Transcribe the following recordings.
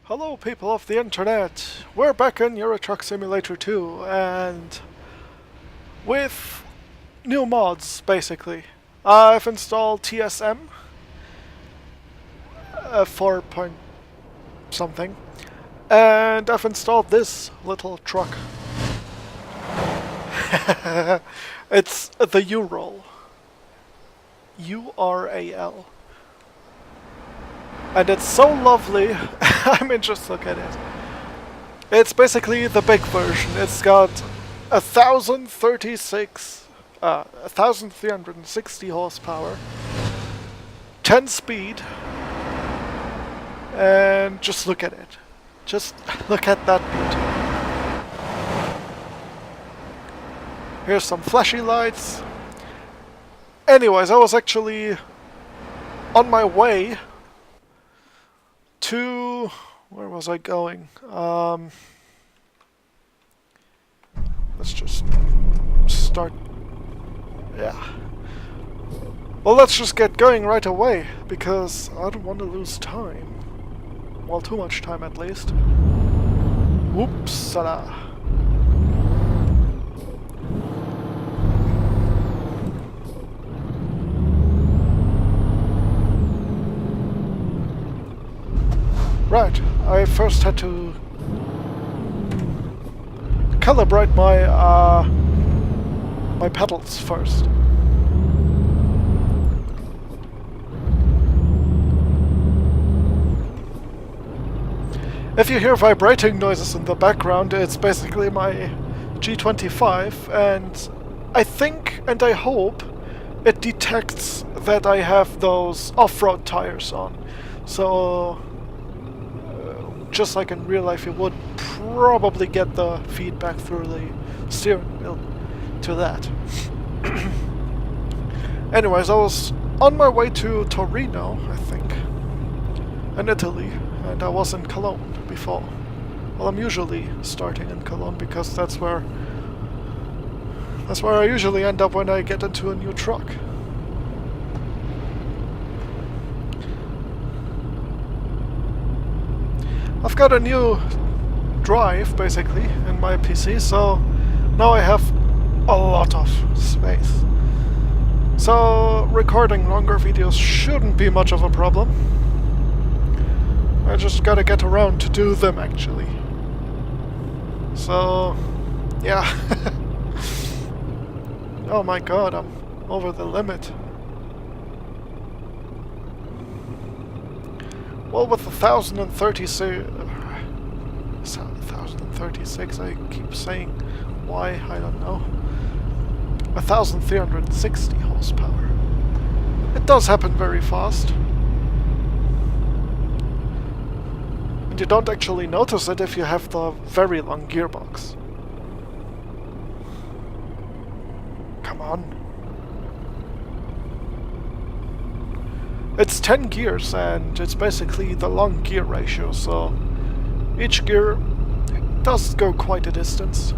Hello people of the internet, we're back in Euro Truck Simulator 2 and with new mods basically. I've installed TSM 4 point something and I've installed this little truck. It's the Ural. U-R-A-L. And it's so lovely. I mean, just look at it. It's basically the big version. It's got 1,360 horsepower, 10 speed, and just look at it. Just look at that beauty. Here's some flashy lights. Anyways, I was actually on my way to... where was I going? Let's just start... yeah. Well, let's just get going right away, because I don't want to lose time. Well, too much time at least. Whoops-a-la. Right, I first had to calibrate my my pedals first. If you hear vibrating noises in the background, it's basically my G25, and I think and I hope it detects that I have those off-road tires on. So just like in real life, you would probably get the feedback through the steering wheel to that. Anyways, I was on my way to Torino, I think, in Italy, and I was in Cologne before. Well, I'm usually starting in Cologne because that's where I usually end up when I get into a new truck. I've got a new drive, basically, in my PC, so now I have a lot of space. So recording longer videos shouldn't be much of a problem. I just gotta get around to do them, actually. So, yeah. Oh my god, I'm over the limit. Well, with 1,036, I keep saying why, I don't know. 1,360 horsepower. It does happen very fast. And you don't actually notice it if you have the very long gearbox. Come on. It's 10 gears and it's basically the long gear ratio, so each gear does go quite a distance.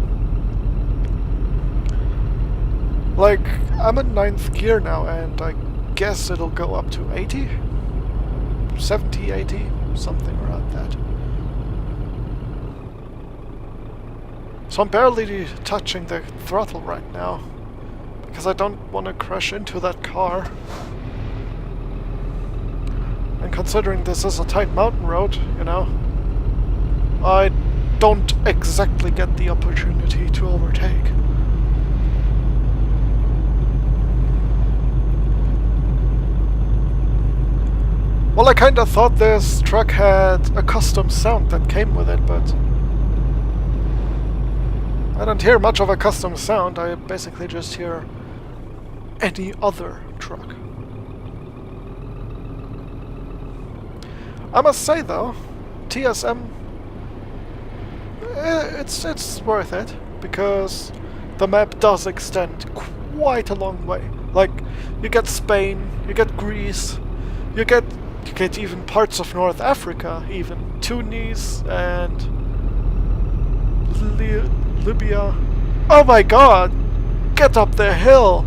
Like, I'm in 9th gear now and I guess it'll go up to 80? 70, 80, something around that. So I'm barely touching the throttle right now, because I don't want to crash into that car. And considering this is a tight mountain road, you know, I don't exactly get the opportunity to overtake. Well, I kinda thought this truck had a custom sound that came with it, but I don't hear much of a custom sound. I basically just hear any other truck. I must say though, TSM, it's worth it, because the map does extend quite a long way. Like, you get Spain, you get Greece, you get even parts of North Africa, even Tunis and Libya. Oh my god! Get up the hill!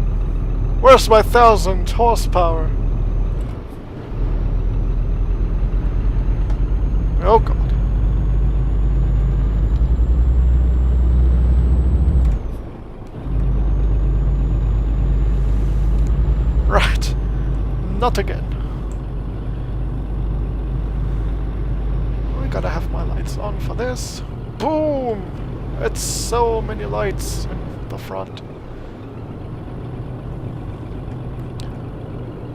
Where's my 1,000 horsepower? Oh god. Not again. I gotta have my lights on for this. Boom! It's so many lights in the front.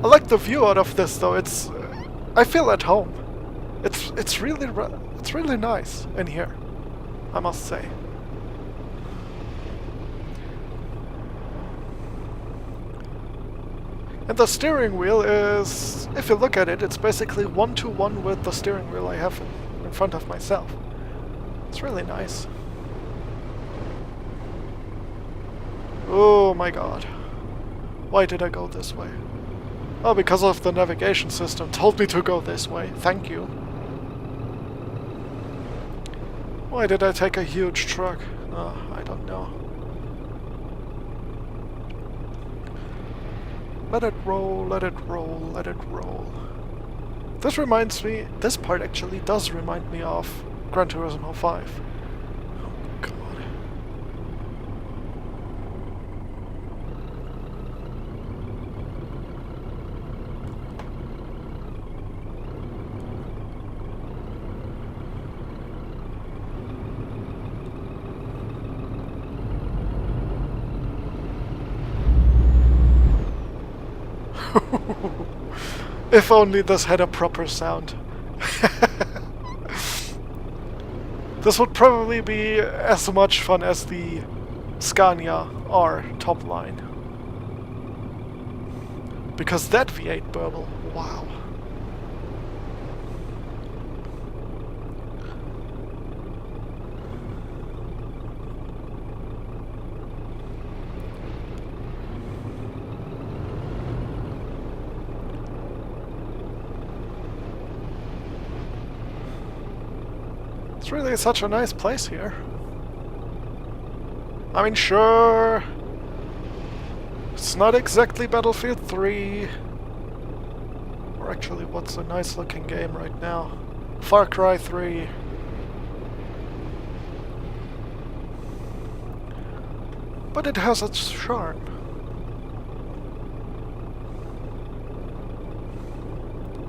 I like the view out of this though. It's I feel at home. It's really nice in here, I must say. And the steering wheel is, if you look at it, it's basically one-to-one with the steering wheel I have in front of myself. It's really nice. Oh my god. Why did I go this way? Oh, because of the navigation system told me to go this way. Thank you. Why did I take a huge truck? Oh, I don't know. Let it roll, let it roll, let it roll. This reminds me, this part actually does remind me of Gran Turismo 5. Oh god. If only this had a proper sound. This would probably be as much fun as the Scania R top line. Because that V8 burble, wow. It's really such a nice place here. I mean, sure, it's not exactly Battlefield 3. Or actually, what's a nice looking game right now? Far Cry 3. But it has its charm.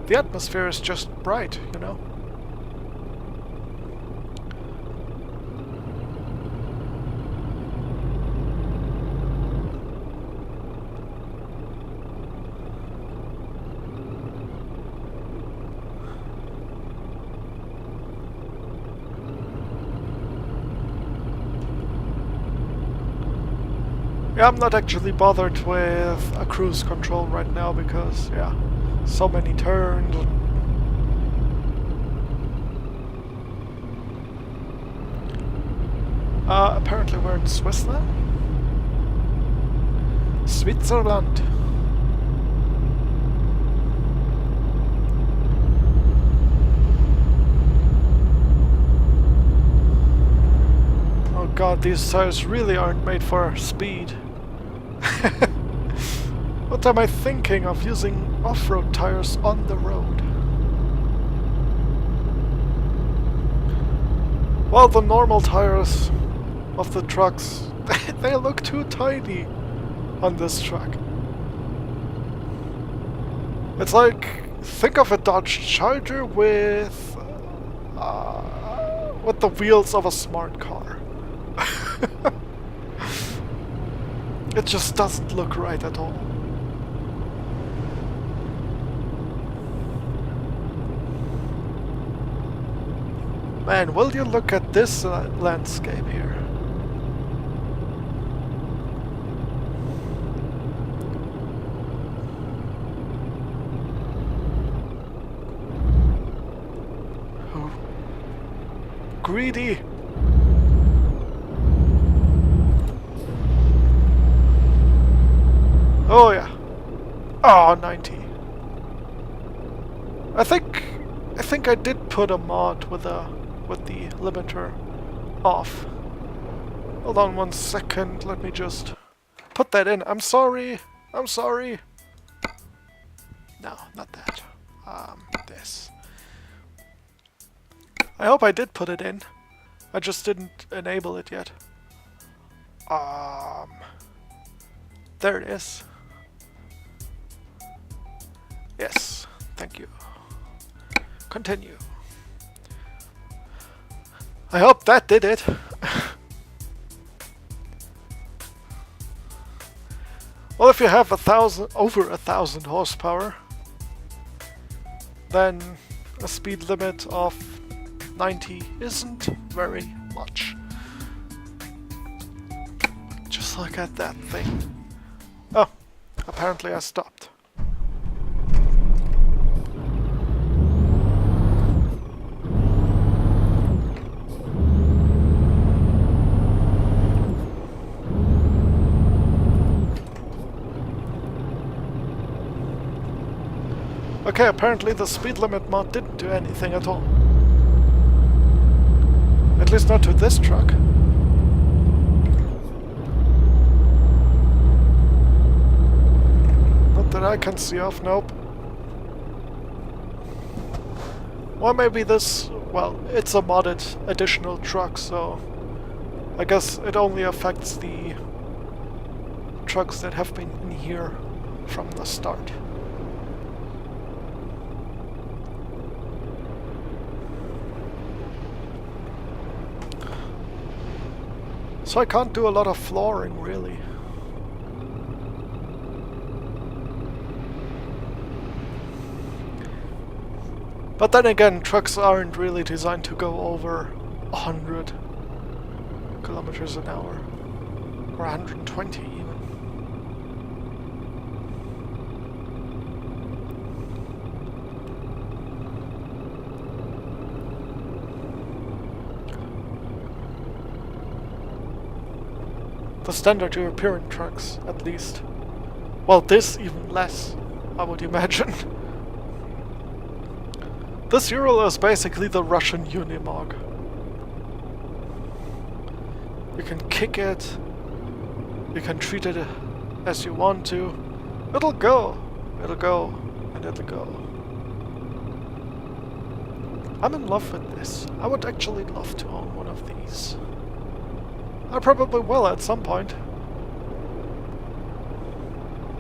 The atmosphere is just bright, you know? Yeah, I'm not actually bothered with a cruise control right now because, yeah, so many turns. Apparently we're in Switzerland. Switzerland. Oh god, these tires really aren't made for speed. What am I thinking of using off-road tires on the road? Well, the normal tires of the trucks, they look too tiny on this truck. It's like, think of a Dodge Charger with the wheels of a smart car. It just doesn't look right at all. Man, will you look at this landscape here? Oh. Greedy! Oh yeah. Oh, 90. I think I did put a mod with the limiter off. Hold on 1 second, let me just put that in. I'm sorry. I'm sorry. No, not that. This. I hope I did put it in. I just didn't enable it yet. There it is. Yes, thank you. Continue. I hope that did it. Well, if you have over 1,000 horsepower, then a speed limit of 90 isn't very much. Just look at that thing. Oh, apparently I stopped. Okay, apparently the speed limit mod didn't do anything at all. At least not to this truck. Not that I can see of, nope. Or maybe this, well, it's a modded additional truck, so I guess it only affects the trucks that have been in here from the start. So I can't do a lot of flooring, really. But then again, trucks aren't really designed to go over 100 kilometers an hour. Or 120 even. The standard European trucks, at least. Well, this even less, I would imagine. This Ural is basically the Russian Unimog. You can kick it, you can treat it as you want to. It'll go, and it'll go. I'm in love with this. I would actually love to own one of these. I probably will at some point.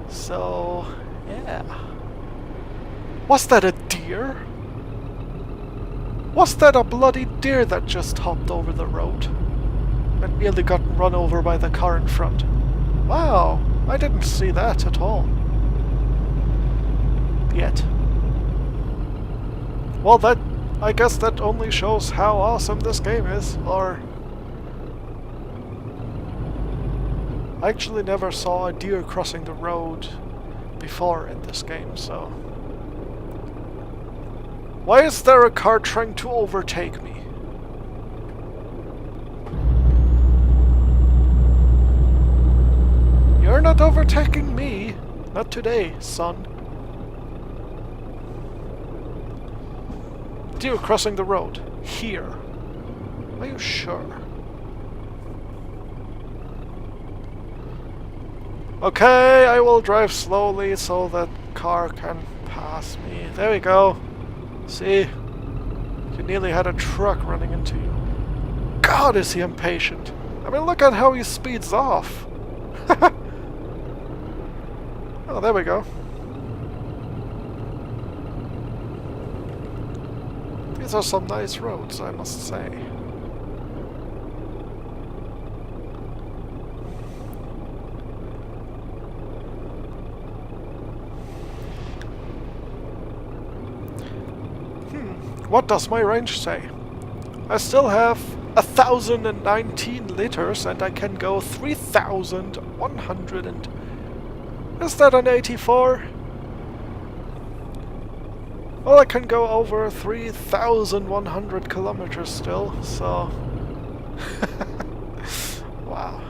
So, yeah. Was that a deer? Was that a bloody deer that just hopped over the road and nearly got run over by the car in front? Wow, I didn't see that at all. Yet. Well, I guess that only shows how awesome this game is, or... I actually never saw a deer crossing the road before in this game, so... Why is there a car trying to overtake me? You're not overtaking me. Not today, son. Deer crossing the road. Here. Are you sure? Okay, I will drive slowly so that car can pass me. There we go. See? You nearly had a truck running into you. God, is he impatient. I mean, look at how he speeds off. Oh, there we go. These are some nice roads, I must say. What does my range say? I still have 1,019 liters and I can go 3,100 and... Is that an 84? Well, I can go over 3,100 kilometers still, so... Wow.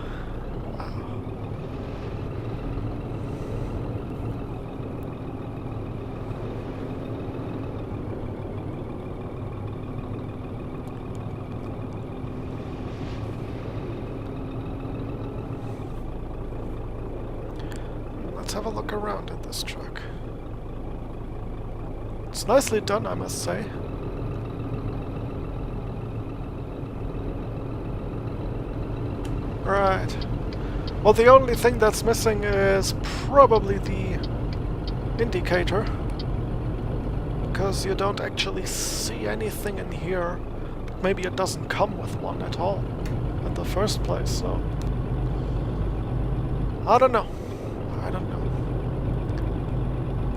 Let's have a look around at this truck. It's nicely done, I must say. Right. Well, the only thing that's missing is probably the indicator. because you don't actually see anything in here. But maybe it doesn't come with one at all in the first place, so... I don't know. I don't know.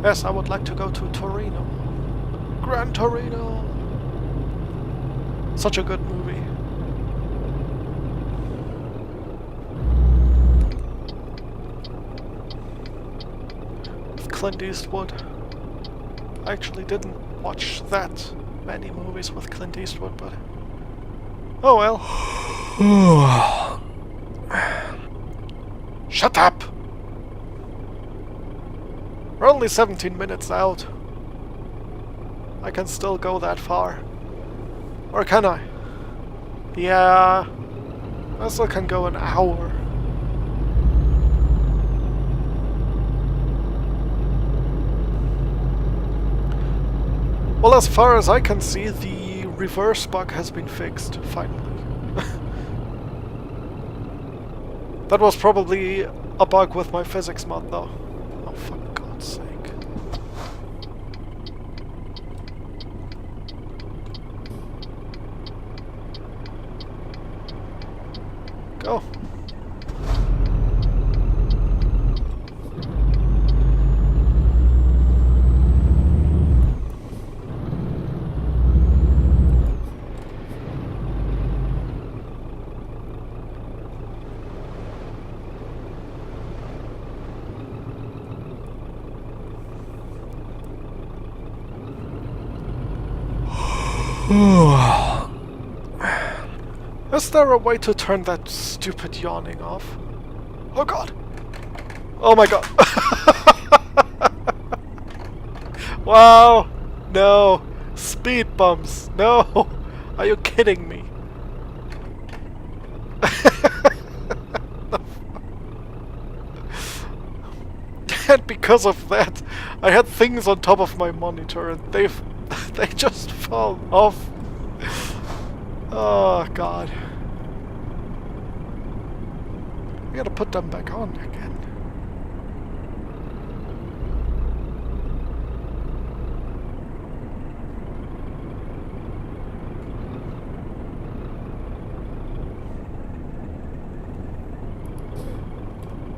Yes, I would like to go to Torino. Gran Torino! Such a good movie. Clint Eastwood. I actually didn't watch that many movies with Clint Eastwood, but... oh well. Shut up! We're only 17 minutes out. I can still go that far. Or can I? Yeah... I still can go an hour. Well, as far as I can see, the reverse bug has been fixed, finally. That was probably a bug with my physics mod, though. Oh, for God's sake. Go. Is there a way to turn that stupid yawning off? Oh god! Oh my god! Wow! No! Speed bumps! No! Are you kidding me? And because of that, I had things on top of my monitor and they just fall off. Oh god. I gotta put them back on again.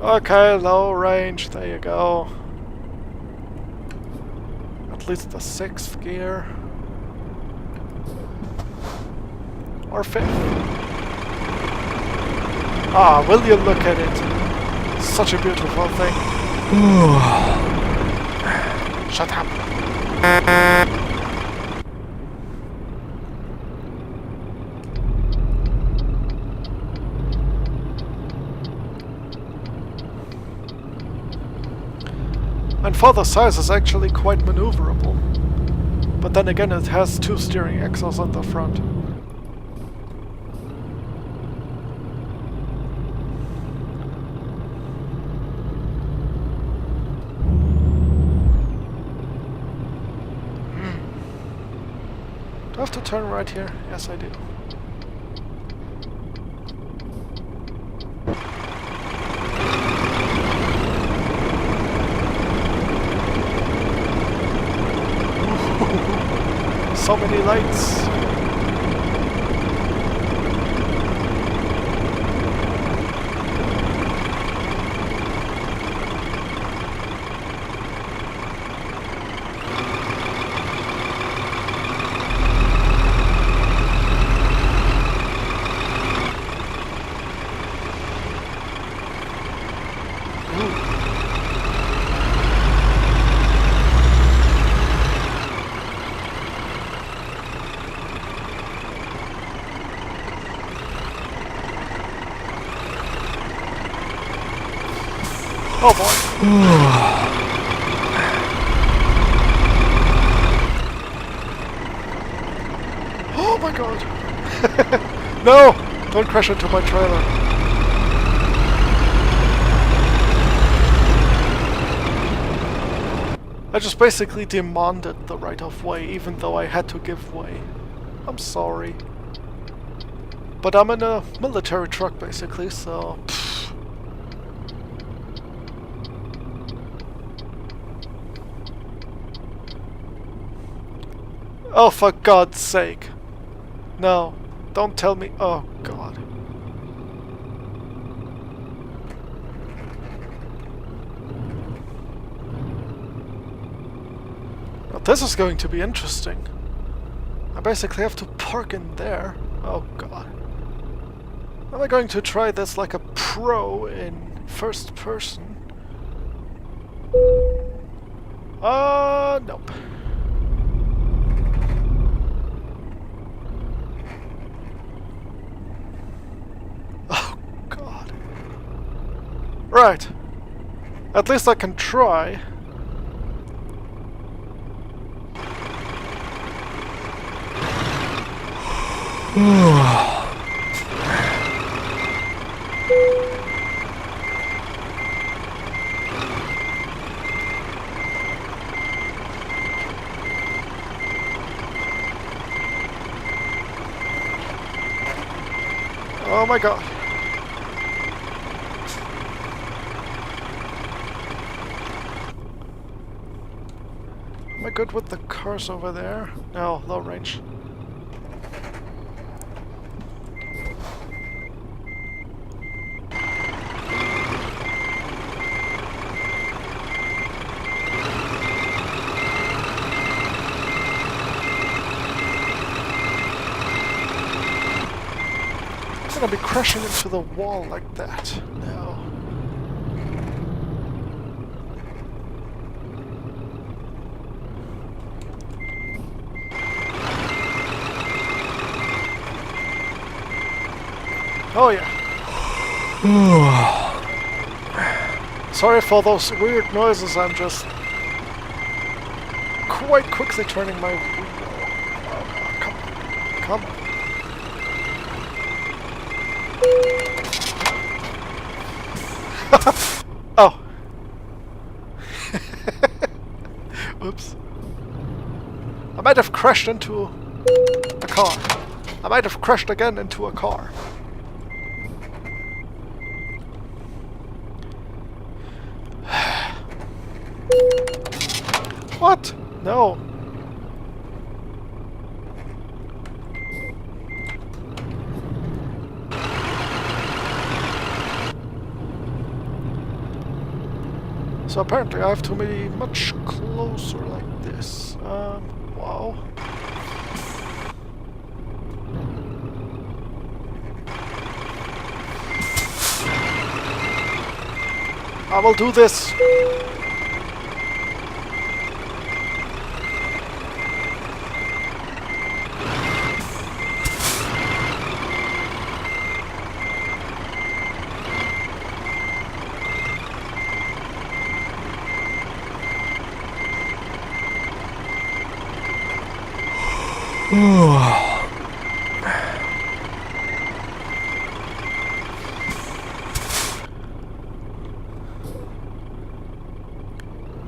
Okay, low range, there you go. At least the 6th gear. Or 5th. Ah, will you look at it? Such a beautiful thing. Shut up. And for the size, it's actually quite maneuverable. But then again, it has 2 steering axles on the front. Do I have to turn right here? Yes, I do. So many lights. Oh boy. Oh my god. No! Don't crash into my trailer. I just basically demanded the right of way, even though I had to give way. I'm sorry. But I'm in a military truck basically, so... Oh, for God's sake. No, don't tell me. Oh, God. Well, this is going to be interesting. I basically have to park in there. Oh, God. Am I going to try this like a pro in first person? Nope. Oh, God. Right. At least I can try. Oh my God. Am I good with the cars over there? No, low range. I'm gonna be crashing into the wall like that. No. Oh yeah. Sorry for those weird noises, I'm just quite quickly turning my wheel. Oh, come on. Come on. Oh. Oops. I might have crashed into a car. I might have crashed again into a car. What? No. So apparently I have to be much closer like this. Wow. I will do this.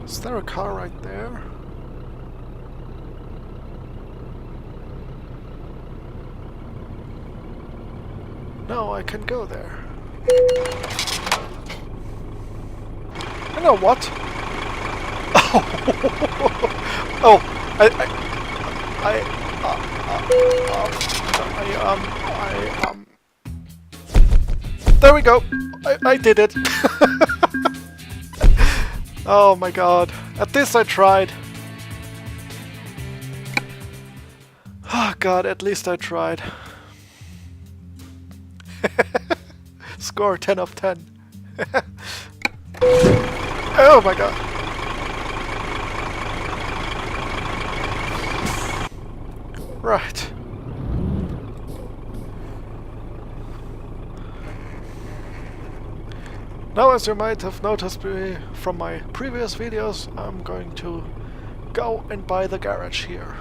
Is there a car right there? No, I can go there. You know what? Oh, there we go. I did it. Oh my God. At least I tried. Oh God, at least I tried. Score 10 of 10. Oh my God. Right. Now, as you might have noticed from my previous videos, I'm going to go and buy the garage here.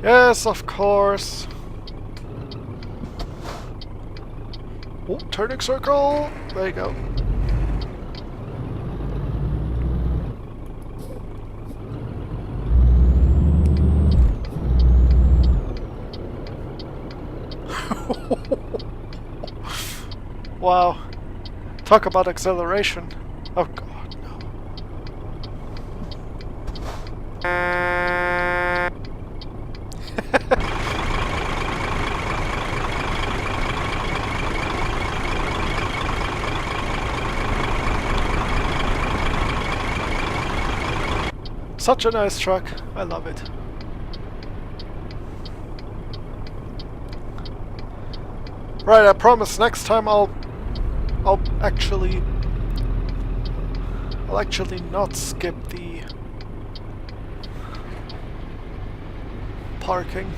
Yes, of course. Oh, turning circle. There you go. Wow. Talk about acceleration. Oh god, no. Such a nice truck. I love it. Right, I promise next time I'll actually not skip the parking,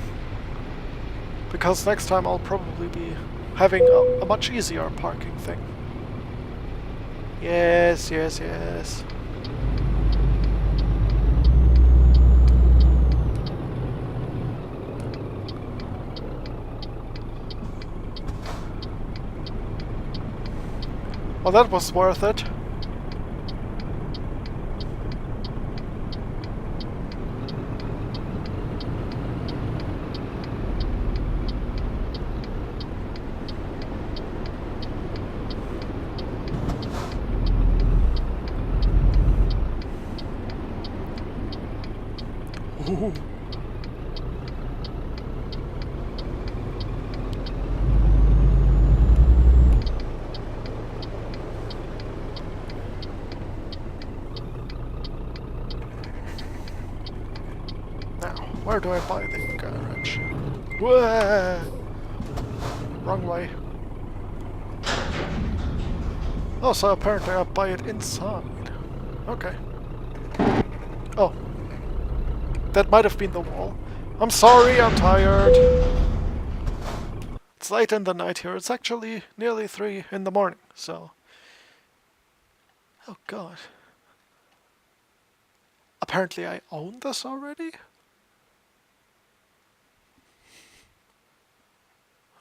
because next time I'll probably be having a much easier parking thing. Yes, yes, yes. Well, that was worth it. Ooh. Where do I buy the garage? Whoa! Wrong way. Oh, so apparently I buy it inside. Okay. Oh. That might have been the wall. I'm sorry, I'm tired. It's late in the night here. It's actually nearly 3 in the morning, so... Oh god. Apparently I own this already?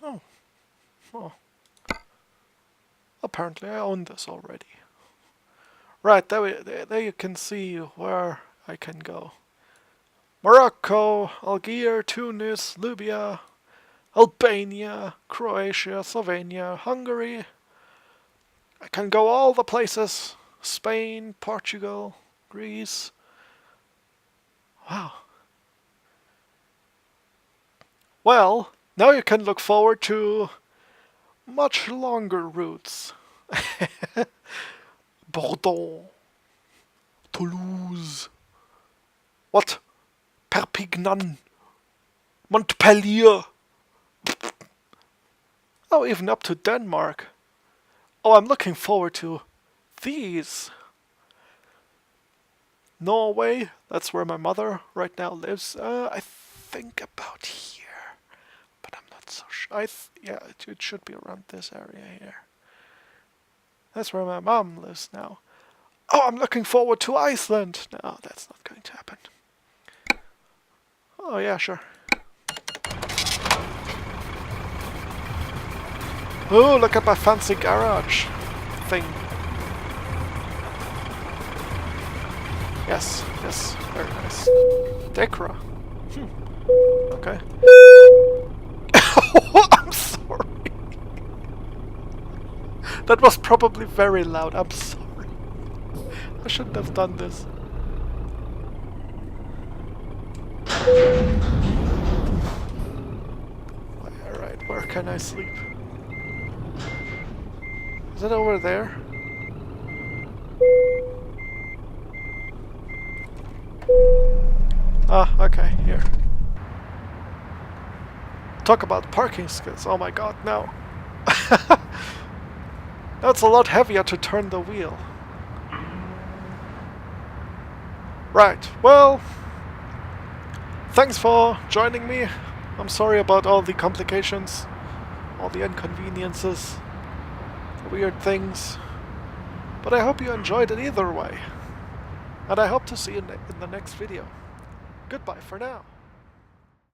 Oh. Oh. Apparently I own this already. Right, there you can see where I can go. Morocco, Algiers, Tunis, Libya, Albania, Croatia, Slovenia, Hungary. I can go all the places. Spain, Portugal, Greece. Wow. Well, now you can look forward to much longer routes. Bordeaux, Toulouse, what? Perpignan, Montpellier. Oh, even up to Denmark. Oh, I'm looking forward to these. Norway, that's where my mother right now lives. I think about here, but I'm not so sure. Yeah, it should be around this area here. That's where my mom lives now. Oh, I'm looking forward to Iceland. No, that's not going to happen. Oh, yeah, sure. Oh, look at my fancy garage thing. Yes, yes, very nice. Decra. Okay. I'm sorry. That was probably very loud. I'm sorry. I shouldn't have done this. Alright, where can I sleep? Is it over there? Ah, okay, here. Talk about parking skills. Oh my god, no. That's a lot heavier to turn the wheel. Right, well, thanks for joining me. I'm sorry about all the complications, all the inconveniences, the weird things, but I hope you enjoyed it either way. And I hope to see you in the next video. Goodbye for now.